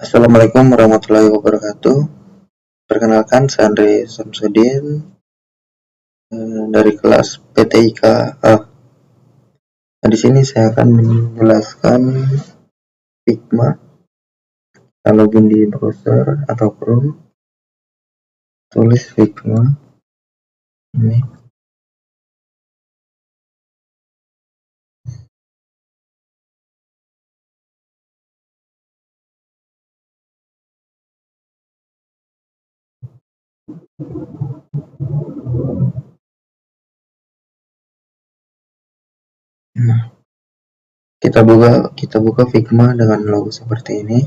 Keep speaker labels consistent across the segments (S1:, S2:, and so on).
S1: Assalamualaikum warahmatullahi wabarakatuh. Perkenalkan, saya Andre Samsudin dari kelas PTIK A. Nah, di sini saya akan menjelaskan Figma. Kita login di browser atau Chrome, tulis Figma ini. Nah, kita buka Figma dengan logo seperti ini.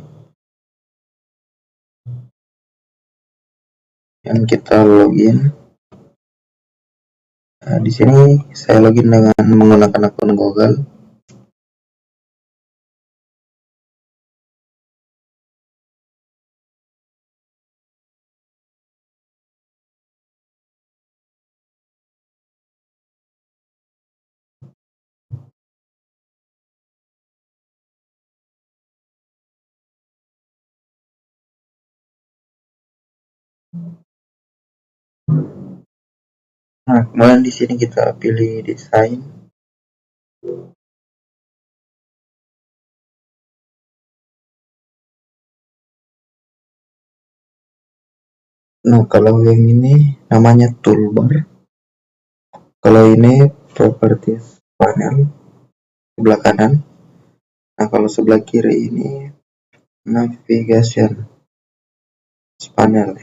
S1: Yang kita login. Nah, di sini saya login dengan menggunakan akun Google. Nah, kemudian di sini kita pilih desain. Nah, kalau yang ini namanya toolbar. Kalau ini properties panel sebelah kanan. Nah, kalau sebelah kiri ini navigation panel.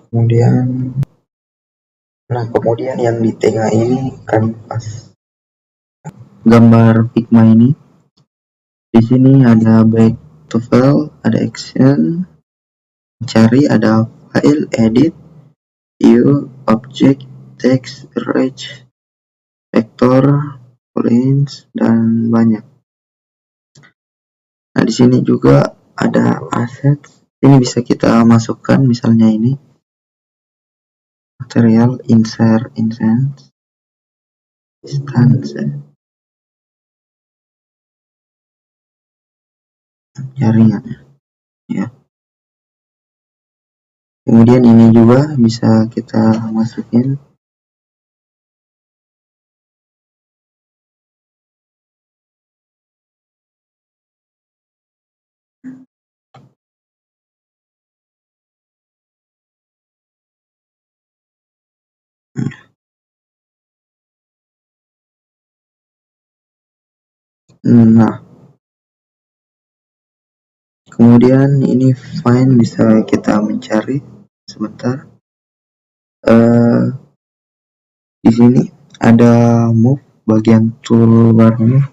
S1: Kemudian yang di tengah ini kanvas. Gambar Figma ini. Di sini ada back to file, ada action, cari, ada file, edit, view, object, text, arrange, vector, points, dan banyak. Nah, di sini juga ada assets. Ini bisa kita masukkan, misalnya ini material, insert, instance, jaringan ya. Kemudian ini juga bisa kita masukin. Nah, kemudian ini find, bisa kita mencari sebentar. Di sini ada move bagian toolbarnya.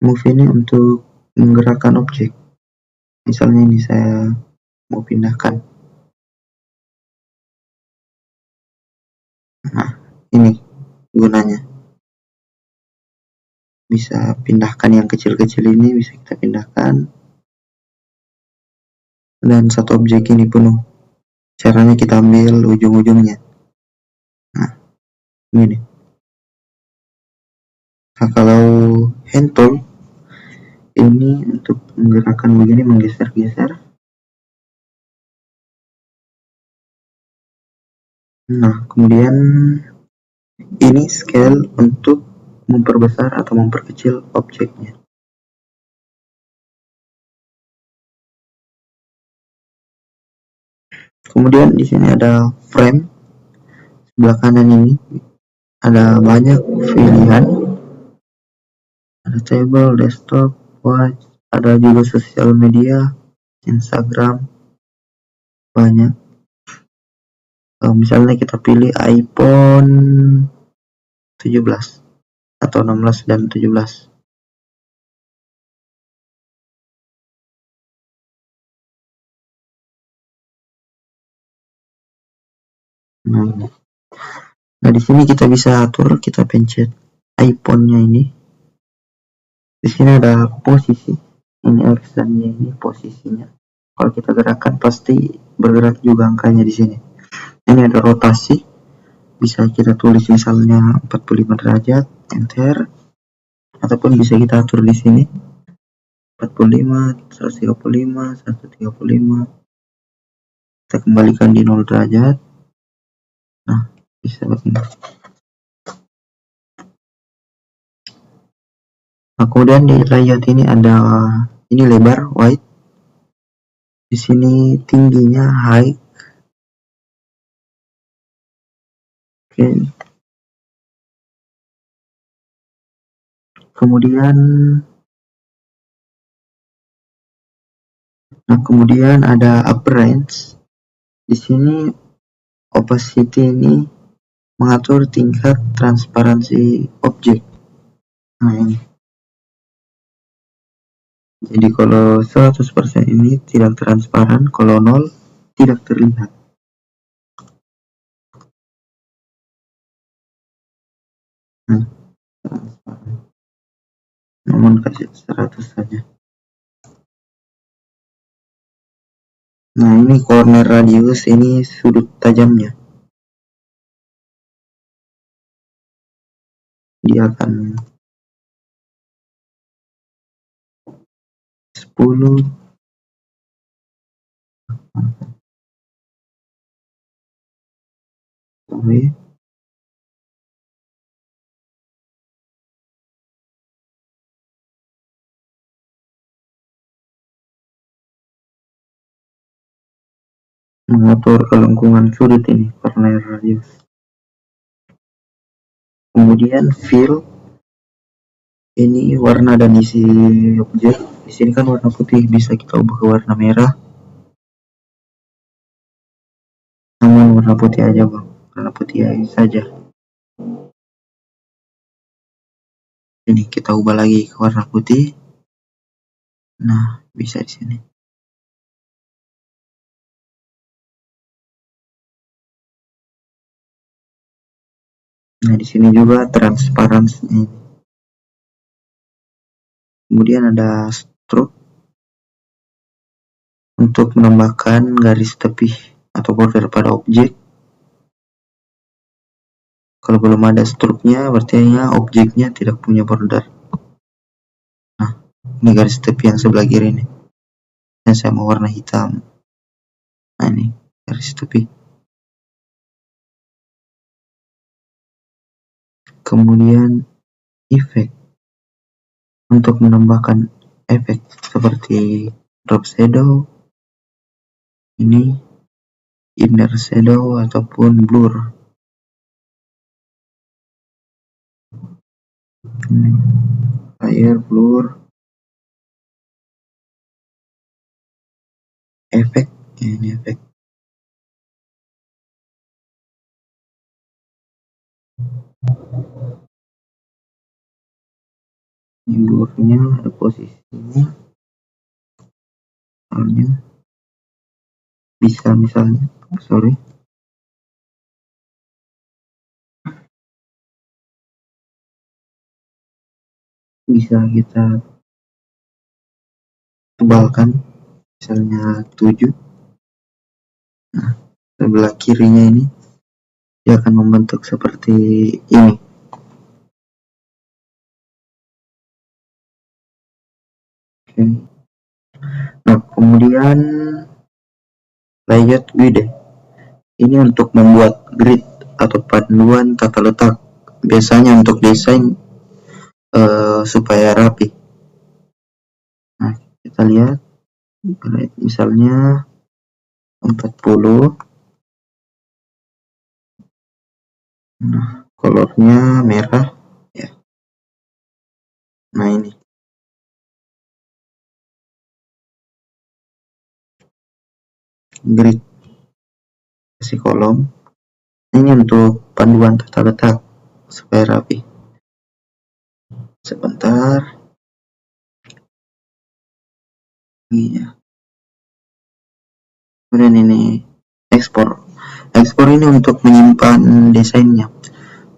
S1: Move ini untuk menggerakkan objek. Misalnya ini saya mau pindahkan. Nah, ini gunanya. Bisa pindahkan yang kecil-kecil ini, bisa kita pindahkan. Dan satu objek ini penuh. Caranya kita ambil ujung-ujungnya. Nah, ini. Nah, kalau hand tool ini untuk menggerakkan begini, menggeser-geser. Nah, kemudian ini scale untuk memperbesar atau memperkecil objeknya. Kemudian di sini ada frame. Sebelah kanan ini ada banyak pilihan. Ada table, desktop, watch, ada juga sosial media, Instagram, banyak. Misalnya kita pilih iPhone 17 atau 16 dan 17. Nah, di sini kita bisa atur, kita pencet iPhone-nya ini. Di sini ada posisi. Ini aksennya, ini posisinya. Kalau kita gerakkan pasti bergerak juga angkanya di sini. Ini ada rotasi. Bisa kita tulis misalnya 45 derajat, enter. ataupun bisa kita atur di sini 45, 135, 135. Kita kembalikan di 0 derajat. Nah, bisa begini. Nah, kemudian di layout ini ada ini lebar white. Di sini tingginya height. Oke. Kemudian ada upper range. Di sini opacity ini mengatur tingkat transparansi objek. Nah, ini. Jadi kalau 100% ini tidak transparan, kalau 0 tidak terlihat. Nah, transparan. Namun kasih 100 saja. Nah, ini corner radius, ini sudut tajamnya. Dia akan 10. Sorry. Mengatur kelengkungan sudut ini, corner radius. Kemudian fill, ini warna dan isi objek. Di sini kan warna putih, bisa kita ubah ke warna merah. Namun warna putih aja, Bang. Warna putih saja. Ini kita ubah lagi ke warna putih. Nah, bisa di sini. Nah, di sini juga transparansi ini. Kemudian ada stroke untuk menambahkan garis tepi atau border pada objek. Kalau belum ada stroke-nya, berarti objeknya tidak punya border. Nah, ini garis tepi yang sebelah kiri ini. Yang saya mau warna hitam. Nah, ini garis tepi. Kemudian efek untuk menambahkan efek seperti drop shadow, ini inner shadow ataupun blur. Ini layer blur, efek, ini efek. Ini blurnya ada posisinya, misalnya bisa kita tebalkan, misalnya 7. Nah, sebelah kirinya ini dia akan membentuk seperti ini. Oke. Nah, kemudian layout width. Ini untuk membuat grid atau panduan tata letak. Biasanya untuk desain supaya rapi. Nah, kita lihat misalnya 40. Nah, colornya merah ya. Nah, ini grid, kasih kolom. Ini untuk panduan tata letak supaya rapi. Sebentar. Iya. Kemudian ini ekspor. Ekspor ini untuk menyimpan desainnya,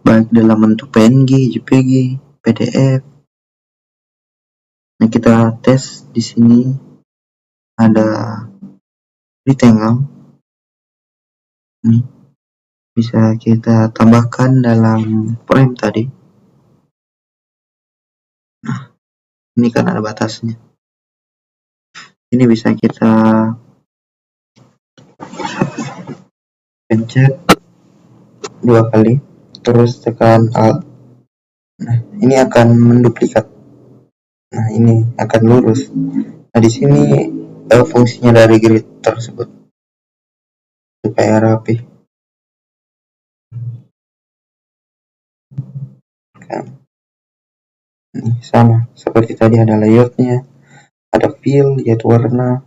S1: baik dalam bentuk PNG, JPG, PDF. Nah, kita tes di sini ada rectangle. Ini bisa kita tambahkan dalam frame tadi. Ini kan ada batasnya. Ini bisa kita pencet 2 kali, terus tekan Alt. Nah, ini akan menduplikat. Nah, ini akan lurus. Nah, di sini fungsinya dari grid tersebut supaya rapi. Kan. Ini sama seperti tadi, ada layoutnya, ada fill yaitu warna,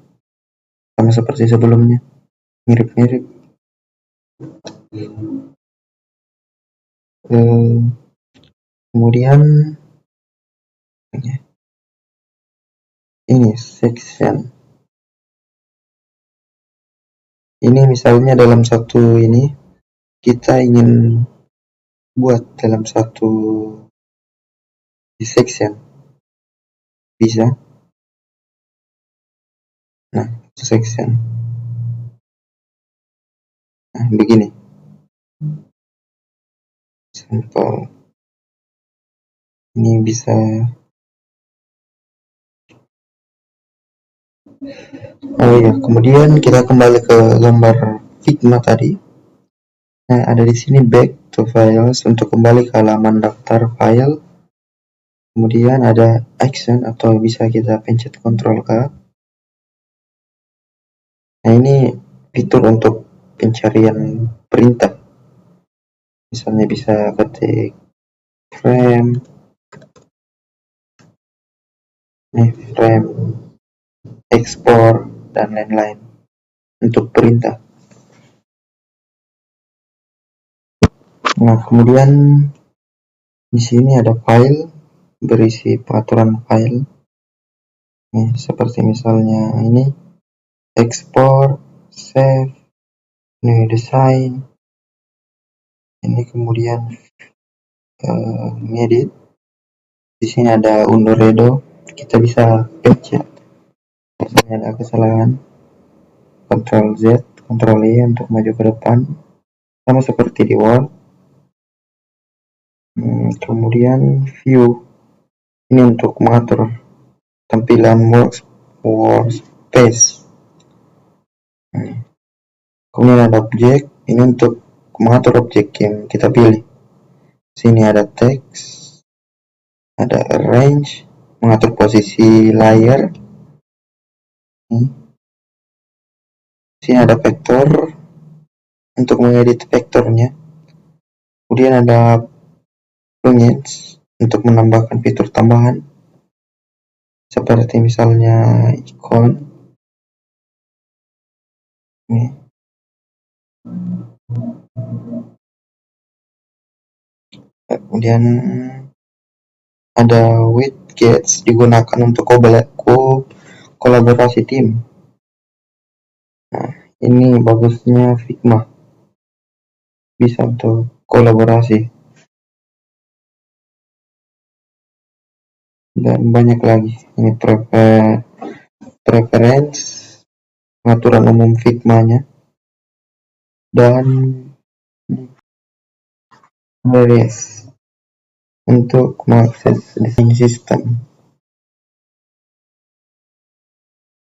S1: sama seperti sebelumnya, mirip-mirip. Kemudian ini section. Ini misalnya dalam satu ini kita ingin buat dalam satu section, bisa. Nah, section. Nah, begini. Sampel. Ini bisa. Oh iya, kemudian kita kembali ke gambar Figma tadi. Nah, ada di sini back to files untuk kembali ke halaman daftar file. Kemudian ada action atau bisa kita pencet Ctrl K. Nah, ini fitur untuk pencarian perintah. Misalnya bisa ketik frame, export, dan lain-lain untuk perintah. Nah, kemudian di sini ada file berisi peraturan file. Nih, seperti misalnya ini export, save, new design. Ini kemudian ngedit. Di sini ada undo redo, kita bisa pencet. Misalnya ada kesalahan, Ctrl Z, Ctrl E untuk maju ke depan, sama seperti di Word. Kemudian view, ini untuk mengatur tampilan workspace. Kemudian ada objek, ini untuk mengatur objek yang kita pilih. Sini ada text, ada arrange, mengatur posisi layar. Sini ada vektor untuk mengedit vektornya. Kemudian ada plugins untuk menambahkan fitur tambahan seperti misalnya ikon. Kemudian ada widgets digunakan untuk kolaborasi tim. Nah, ini bagusnya Figma, bisa untuk kolaborasi. Dan banyak lagi. Ini preference, pengaturan umum Figma-nya, dan various untuk mengakses desain sistem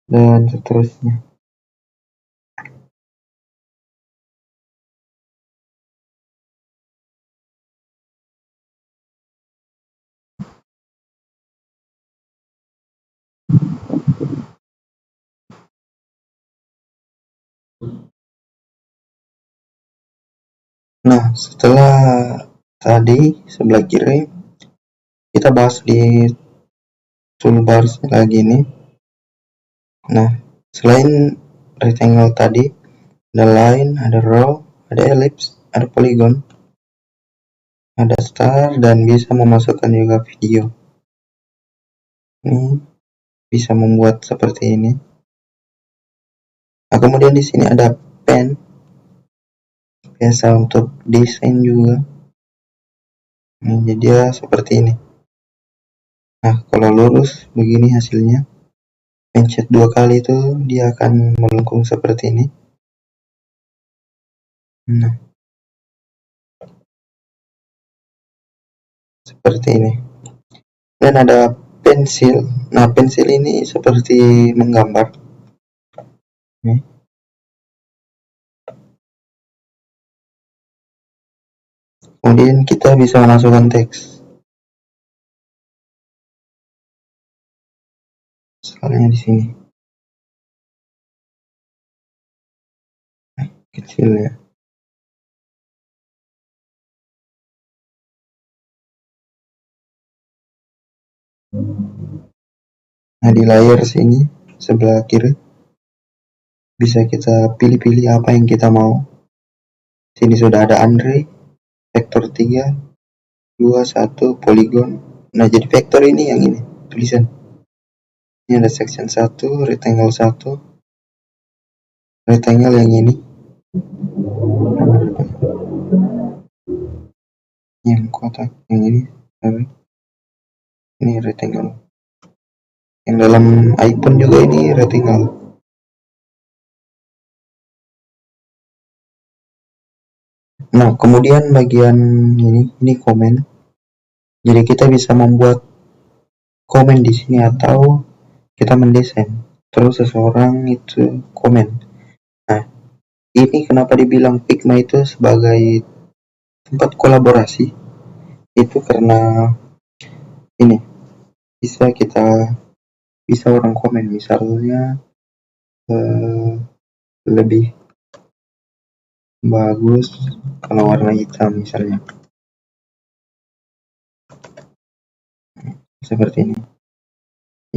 S1: dan seterusnya. Nah, setelah tadi sebelah kiri, kita bahas di toolbar lagi nih. Nah, selain rectangle tadi, ada line, ada row, ada ellipse, ada polygon, ada star, dan bisa memasukkan juga video. Ini bisa membuat seperti ini. Nah, kemudian di sini ada pen, biasa untuk desain juga. Nah, jadi dia seperti ini. Nah, kalau lurus begini hasilnya. Pencet 2 kali itu dia akan melengkung seperti ini. Nah, seperti ini. Dan ada pensil. Nah, pensil ini seperti menggambar. Kemudian kita bisa masukkan teks. Soalnya di sini kecil ya. Nah, di layar sini sebelah kiri bisa kita pilih-pilih apa yang kita mau. Sini sudah ada Andre, vektor 3, 2, 1, poligon. Nah, jadi vektor ini yang ini, tulisan. Ini ada section 1, rectangle 1, rectangle yang ini. Yang kotak, yang ini. Ini rectangle. Yang dalam icon juga ini rectangle. Nah, kemudian bagian ini komen. Jadi kita bisa membuat komen di sini atau kita mendesain. Terus seseorang itu komen. Nah, ini kenapa dibilang Figma itu sebagai tempat kolaborasi? Itu karena ini bisa orang komen, misalnya lebih bagus kalau warna hitam misalnya. Seperti ini.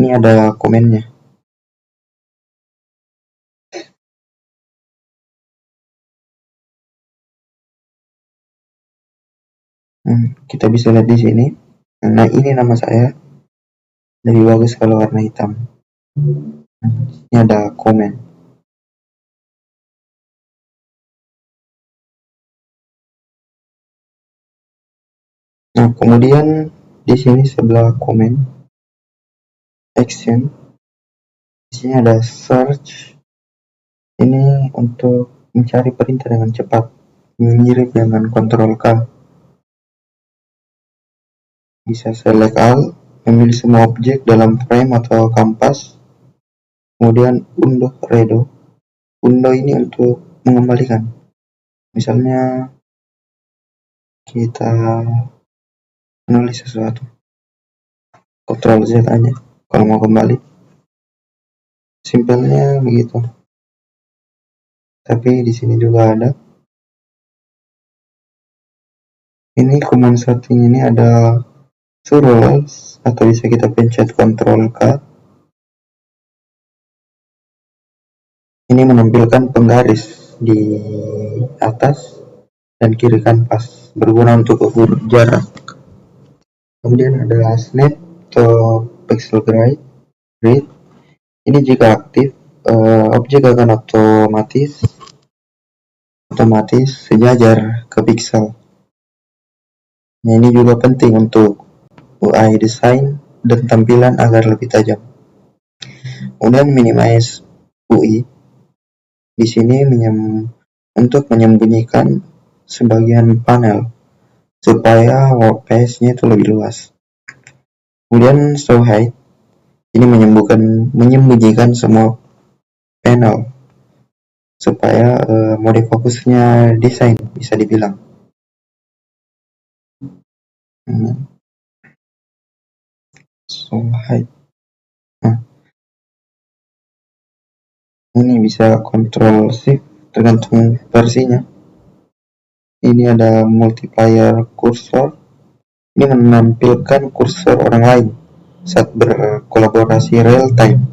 S1: Ini ada komennya. Kita bisa lihat di sini. Nah, ini nama saya. Lebih bagus kalau warna hitam. Ini ada komen. Nah, kemudian di sini sebelah komen, action. Di sini ada search. Ini untuk mencari perintah dengan cepat, mirip dengan Ctrl K. Bisa select all, memilih semua objek dalam frame atau kanvas. Kemudian undo redo. Undo ini untuk mengembalikan. Misalnya kita menulis sesuatu, Ctrl Z aja kalau mau kembali. Simpelnya begitu. Tapi di sini juga ada. Ini command setting ini ada suruh atau bisa kita pencet Ctrl K. Ini menampilkan penggaris di atas dan kiri kanvas, berguna untuk ukur jarak. Kemudian ada snap atau pixel grid. Ini jika aktif, objek akan otomatis sejajar ke pixel. Nah, ini juga penting untuk UI design dan tampilan agar lebih tajam. Kemudian minimize UI. Di sini untuk menyembunyikan sebagian panel supaya workspace-nya itu lebih luas. Kemudian show height. Ini menyembunyikan semua panel supaya mode fokusnya desain bisa dibilang. Show height. Ini bisa Ctrl Shift tergantung versinya. Ini ada multiplier cursor. Ini menampilkan kursor orang lain saat berkolaborasi real time.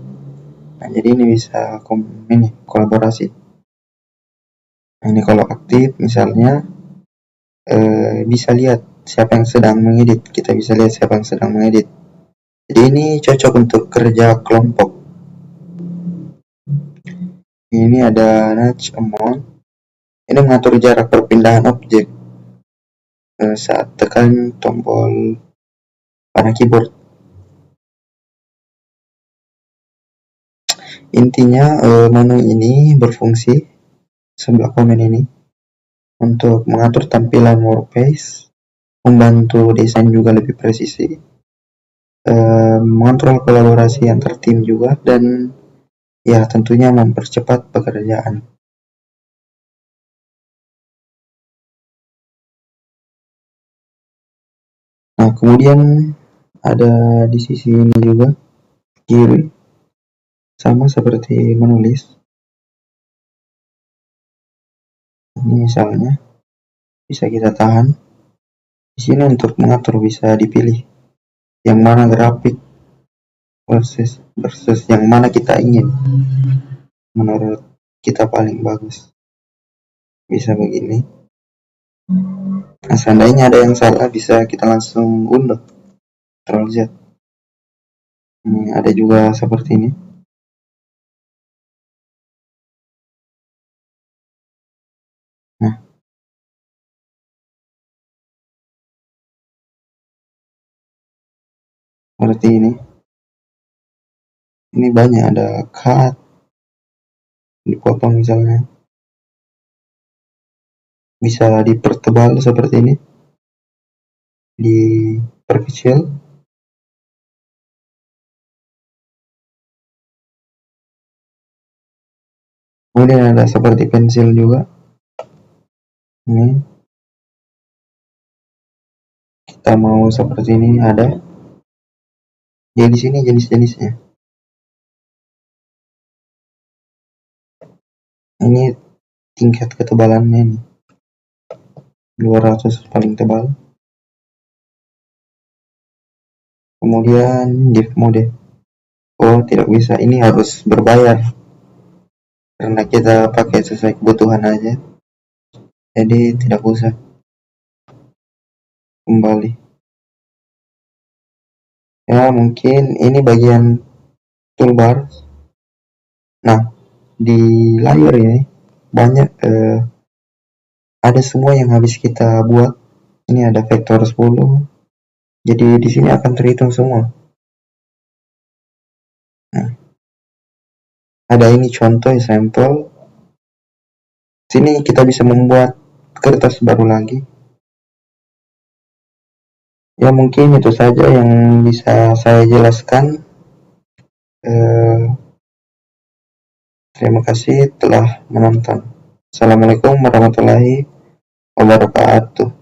S1: Nah, jadi ini bisa kolaborasi. Nah, ini kalau aktif misalnya bisa lihat siapa yang sedang mengedit. Kita bisa lihat siapa yang sedang mengedit. Jadi ini cocok untuk kerja kelompok. Ini ada nudge amount. Ini mengatur jarak perpindahan objek saat tekan tombol pada keyboard. Intinya menu ini berfungsi sebelah komen ini untuk mengatur tampilan workspace, membantu desain juga lebih presisi, mengontrol kolaborasi antar tim juga, dan ya tentunya mempercepat pekerjaan. Nah, kemudian ada di sisi ini juga, kiri, sama seperti menulis. Ini misalnya bisa kita tahan. Di sini untuk mengatur bisa dipilih yang mana grafik versus yang mana kita ingin menurut kita paling bagus. Bisa begini. Nah, seandainya ada yang salah bisa kita langsung unduh Ctrl Z. Ini ada juga seperti ini. Nah, seperti ini. Ini banyak, ada cut, dipotong misalnya. Bisa dipertebal seperti ini, diperkecil. Kemudian ada seperti pensil juga. Ini kita mau seperti ini, ada. Jadi di sini jenis-jenisnya. Ini tingkat ketebalannya ini. 200 paling tebal. Kemudian div mode. Oh, tidak bisa. Ini harus berbayar. Karena kita pakai sesuai kebutuhan aja. Jadi tidak usah. Kembali. Ya, mungkin ini bagian toolbar. Nah, di layar ini banyak ada semua yang habis kita buat. Ini ada vektor 10. Jadi di sini akan terhitung semua. Nah, ada ini contoh sampel. Sini kita bisa membuat kertas baru lagi. Ya, mungkin itu saja yang bisa saya jelaskan. Terima kasih telah menonton. Assalamualaikum warahmatullahi wabarakatuh.